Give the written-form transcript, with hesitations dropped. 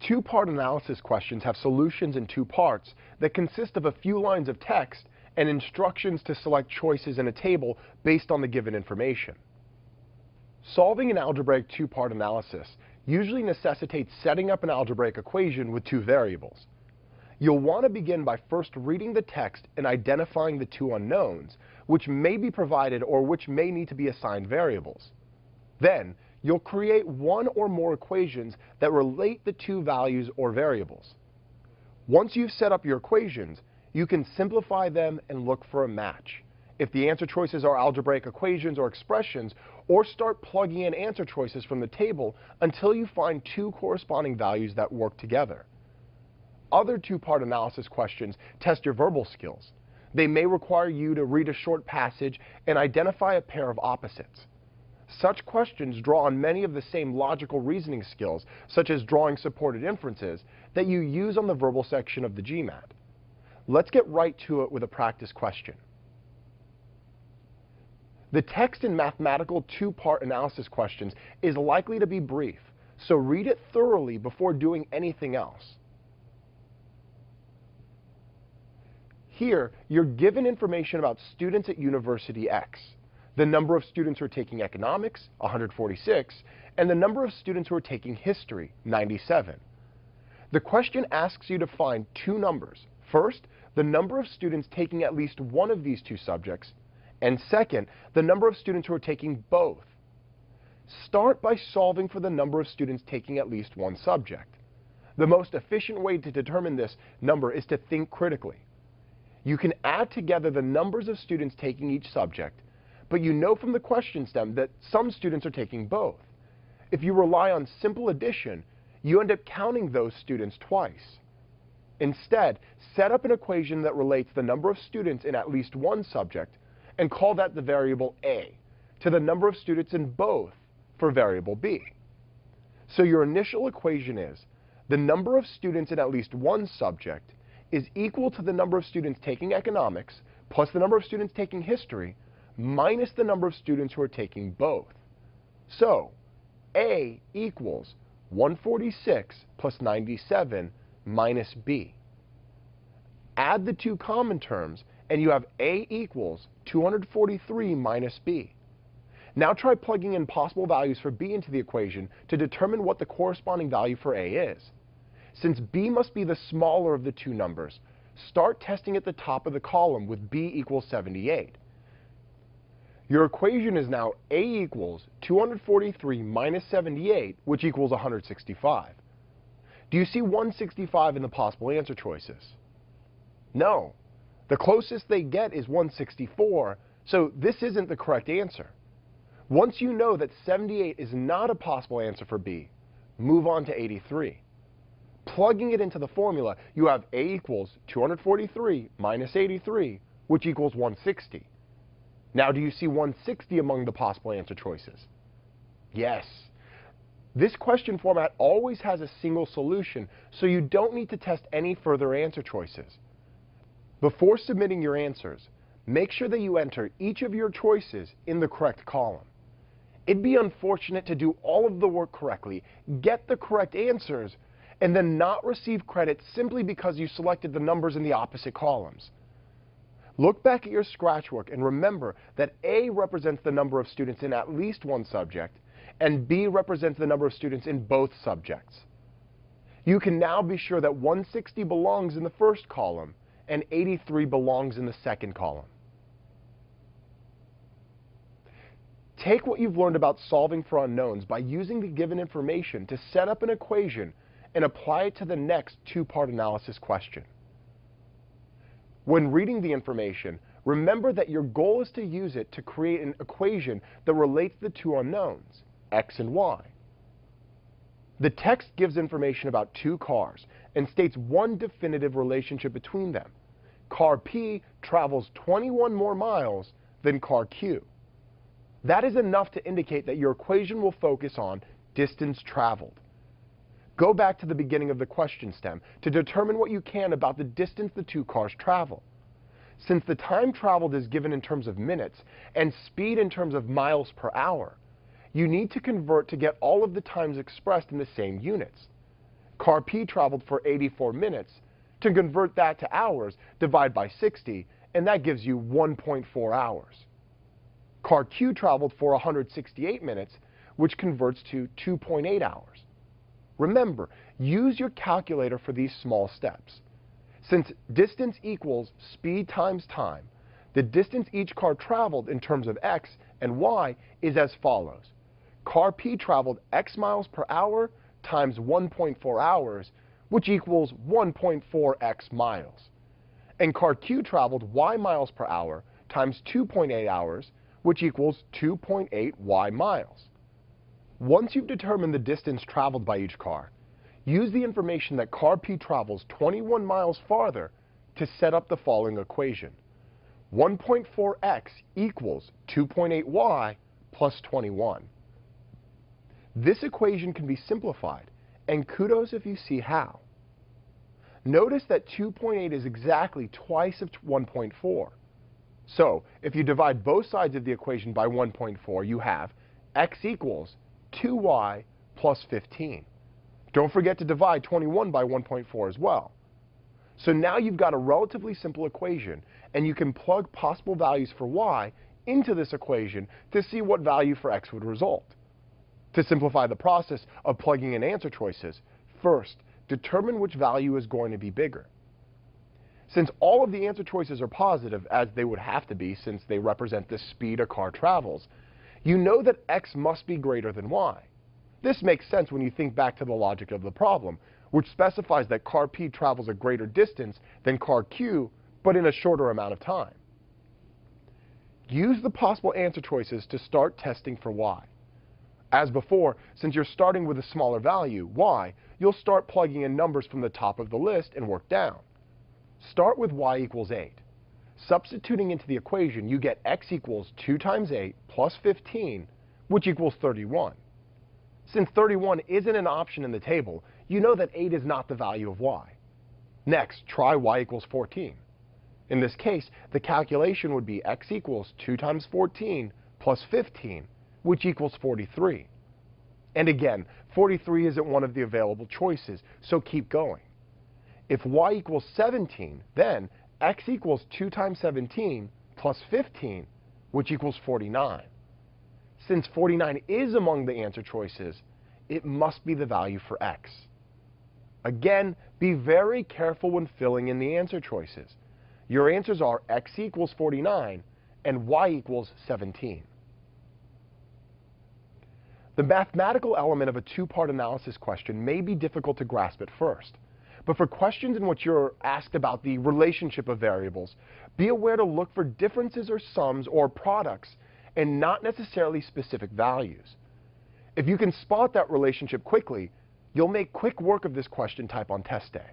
Two-part analysis questions have solutions in two parts that consist of a few lines of text and instructions to select choices in a table based on the given information. Solving an algebraic two-part analysis usually necessitates setting up an algebraic equation with two variables. You'll want to begin by first reading the text and identifying the two unknowns, which may be provided or which may need to be assigned variables. Then, you'll create one or more equations that relate the two values or variables. Once you've set up your equations, you can simplify them and look for a match. If the answer choices are algebraic equations or expressions, or start plugging in answer choices from the table until you find two corresponding values that work together. Other two-part analysis questions test your verbal skills. They may require you to read a short passage and identify a pair of opposites. Such questions draw on many of the same logical reasoning skills, such as drawing supported inferences, that you use on the verbal section of the GMAT. Let's get right to it with a practice question. The text in mathematical two-part analysis questions is likely to be brief, so read it thoroughly before doing anything else. Here, you're given information about students at University X. The number of students who are taking economics, 146, and the number of students who are taking history, 97. The question asks you to find two numbers. First, the number of students taking at least one of these two subjects, and second, the number of students who are taking both. Start by solving for the number of students taking at least one subject. The most efficient way to determine this number is to think critically. You can add together the numbers of students taking each subject, but you know from the question stem that some students are taking both. If you rely on simple addition, you end up counting those students twice. Instead, set up an equation that relates the number of students in at least one subject and call that the variable A to the number of students in both for variable B. So your initial equation is the number of students in at least one subject is equal to the number of students taking economics plus the number of students taking history minus the number of students who are taking both. So, A equals 146 plus 97 minus B. Add the two common terms, and you have A equals 243 minus B. Now try plugging in possible values for B into the equation to determine what the corresponding value for A is. Since B must be the smaller of the two numbers, start testing at the top of the column with B equals 78. Your equation is now A equals 243 minus 78, which equals 165. Do you see 165 in the possible answer choices? No. The closest they get is 164, so this isn't the correct answer. Once you know that 78 is not a possible answer for B, move on to 83. Plugging it into the formula, you have A equals 243 minus 83, which equals 160. Now, do you see 160 among the possible answer choices? Yes. This question format always has a single solution, so you don't need to test any further answer choices. Before submitting your answers, make sure that you enter each of your choices in the correct column. It'd be unfortunate to do all of the work correctly, get the correct answers, and then not receive credit simply because you selected the numbers in the opposite columns. Look back at your Scratch work and remember that A represents the number of students in at least one subject, and B represents the number of students in both subjects. You can now be sure that 160 belongs in the first column and 83 belongs in the second column. Take what you've learned about solving for unknowns by using the given information to set up an equation and apply it to the next two-part analysis question. When reading the information, remember that your goal is to use it to create an equation that relates the two unknowns, X and Y. The text gives information about two cars and states one definitive relationship between them. Car P travels 21 more miles than car Q. That is enough to indicate that your equation will focus on distance traveled. Go back to the beginning of the question stem to determine what you can about the distance the two cars travel. Since the time traveled is given in terms of minutes and speed in terms of miles per hour, you need to convert to get all of the times expressed in the same units. Car P traveled for 84 minutes. To convert that to hours, divide by 60, and that gives you 1.4 hours. Car Q traveled for 168 minutes, which converts to 2.8 hours. Remember, use your calculator for these small steps. Since distance equals speed times time, the distance each car traveled in terms of x and y is as follows. Car P traveled x miles per hour times 1.4 hours, which equals 1.4x miles. And car Q traveled y miles per hour times 2.8 hours, which equals 2.8y miles. Once you've determined the distance traveled by each car, use the information that car P travels 21 miles farther to set up the following equation. 1.4x equals 2.8y plus 21. This equation can be simplified, and kudos if you see how. Notice that 2.8 is exactly twice of 1.4. So, if you divide both sides of the equation by 1.4, you have x equals 2y plus 15. Don't forget to divide 21 by 1.4 as well. So now you've got a relatively simple equation, and you can plug possible values for y into this equation to see what value for x would result. To simplify the process of plugging in answer choices, first, determine which value is going to be bigger. Since all of the answer choices are positive, as they would have to be since they represent the speed a car travels, you know that x must be greater than y. This makes sense when you think back to the logic of the problem, which specifies that car P travels a greater distance than car Q, but in a shorter amount of time. Use the possible answer choices to start testing for y. As before, since you're starting with a smaller value, y, you'll start plugging in numbers from the top of the list and work down. Start with y equals 8. Substituting into the equation, you get x equals 2 times 8 plus 15, which equals 31. Since 31 isn't an option in the table, you know that 8 is not the value of y. Next, try y equals 14. In this case, the calculation would be x equals 2 times 14 plus 15, which equals 43. And again, 43 isn't one of the available choices, so keep going. If y equals 17, then x equals 2 times 17 plus 15, which equals 49. Since 49 is among the answer choices, it must be the value for x. Again, be very careful when filling in the answer choices. Your answers are x equals 49 and y equals 17. The mathematical element of a two-part analysis question may be difficult to grasp at first. But for questions in which you're asked about the relationship of variables, be aware to look for differences or sums or products and not necessarily specific values. If you can spot that relationship quickly, you'll make quick work of this question type on test day.